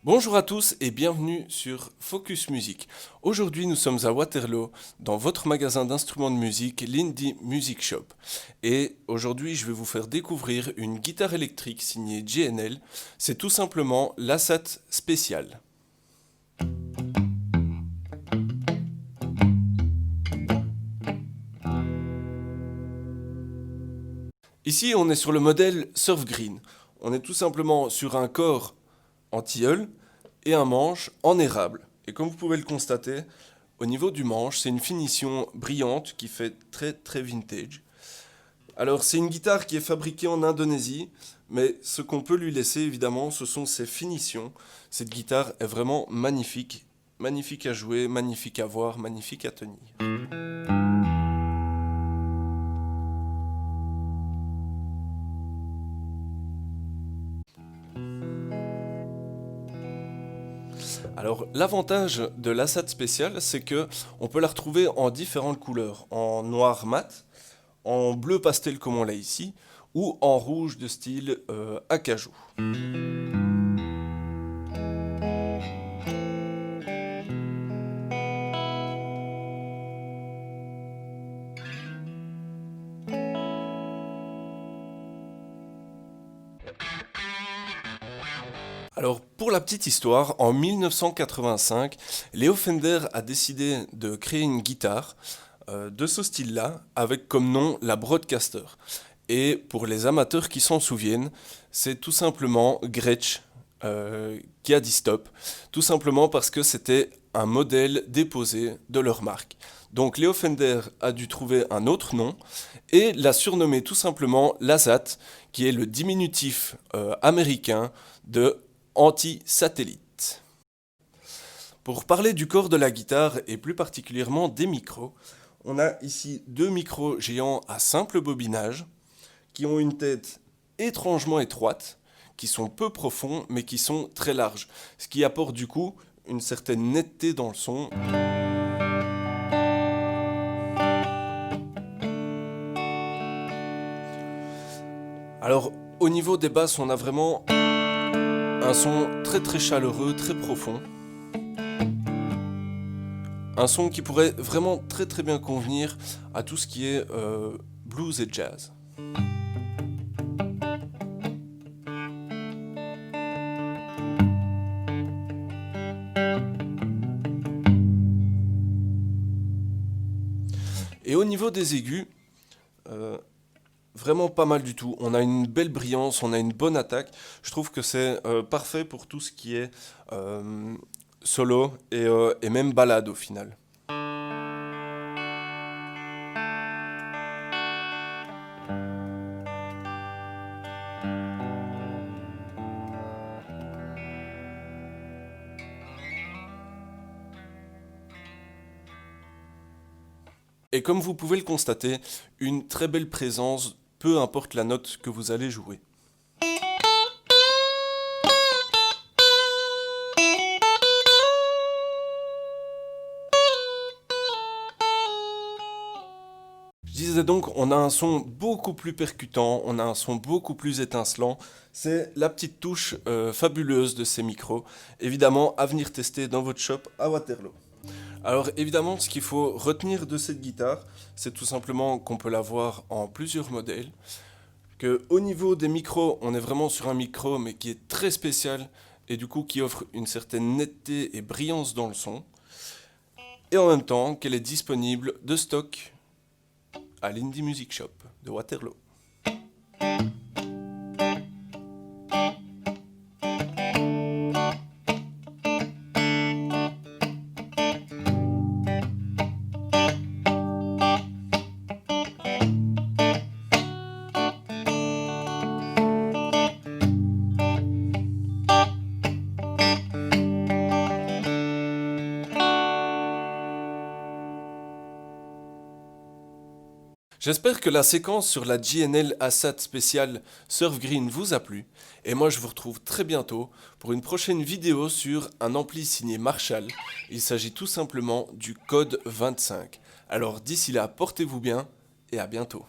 Bonjour à tous et bienvenue sur Focus Music. Aujourd'hui nous sommes à Waterloo dans votre magasin d'instruments de musique l'Indie Music Shop. Et aujourd'hui je vais vous faire découvrir une guitare électrique signée JNL. C'est tout simplement l'Assat Spécial. Ici on est sur le modèle Surf Green. On est tout simplement sur un corps en tilleul et un manche en érable. Et comme vous pouvez le constater, au niveau du manche, c'est une finition brillante qui fait très vintage. Alors c'est une guitare qui est fabriquée en Indonésie, mais ce qu'on peut lui laisser évidemment, ce sont ses finitions. Cette guitare est vraiment magnifique, magnifique à jouer, magnifique à voir, magnifique à tenir. Alors l'avantage de l'Assat Spécial, c'est que on peut la retrouver en différentes couleurs, en noir mat, en bleu pastel comme on l'a ici, ou en rouge de style acajou. Alors pour la petite histoire, en 1985, Leo Fender a décidé de créer une guitare de ce style-là, avec comme nom la Broadcaster. Et pour les amateurs qui s'en souviennent, c'est tout simplement Gretsch qui a dit stop, tout simplement parce que c'était un modèle déposé de leur marque. Donc Leo Fender a dû trouver un autre nom et l'a surnommé tout simplement l'Assat, qui est le diminutif américain de anti-satellite. Pour parler du corps de la guitare et plus particulièrement des micros, on a ici deux micros géants à simple bobinage qui ont une tête étrangement étroite, qui sont peu profonds mais qui sont très larges, ce qui apporte du coup une certaine netteté dans le son. Alors au niveau des basses, on a vraiment un son très chaleureux, très profond. Un son qui pourrait vraiment très bien convenir à tout ce qui est blues et jazz. Et au niveau des aigus, vraiment pas mal du tout. On a une belle brillance, on a une bonne attaque. Je trouve que c'est parfait pour tout ce qui est solo et même balade au final. Et comme vous pouvez le constater, une très belle présence, peu importe la note que vous allez jouer. Je disais donc, on a un son beaucoup plus percutant, on a un son beaucoup plus étincelant. C'est la petite touche fabuleuse de ces micros, évidemment à venir tester dans votre shop à Waterloo. Alors évidemment, ce qu'il faut retenir de cette guitare, c'est tout simplement qu'on peut l'avoir en plusieurs modèles, que au niveau des micros, on est vraiment sur un micro mais qui est très spécial et du coup qui offre une certaine netteté et brillance dans le son, et en même temps qu'elle est disponible de stock à l'Indie Music Shop de Waterloo. J'espère que la séquence sur la JNL Assat spéciale Surf Green vous a plu, et moi je vous retrouve très bientôt pour une prochaine vidéo sur un ampli signé Marshall. Il s'agit tout simplement du code 25. Alors d'ici là, portez-vous bien et à bientôt.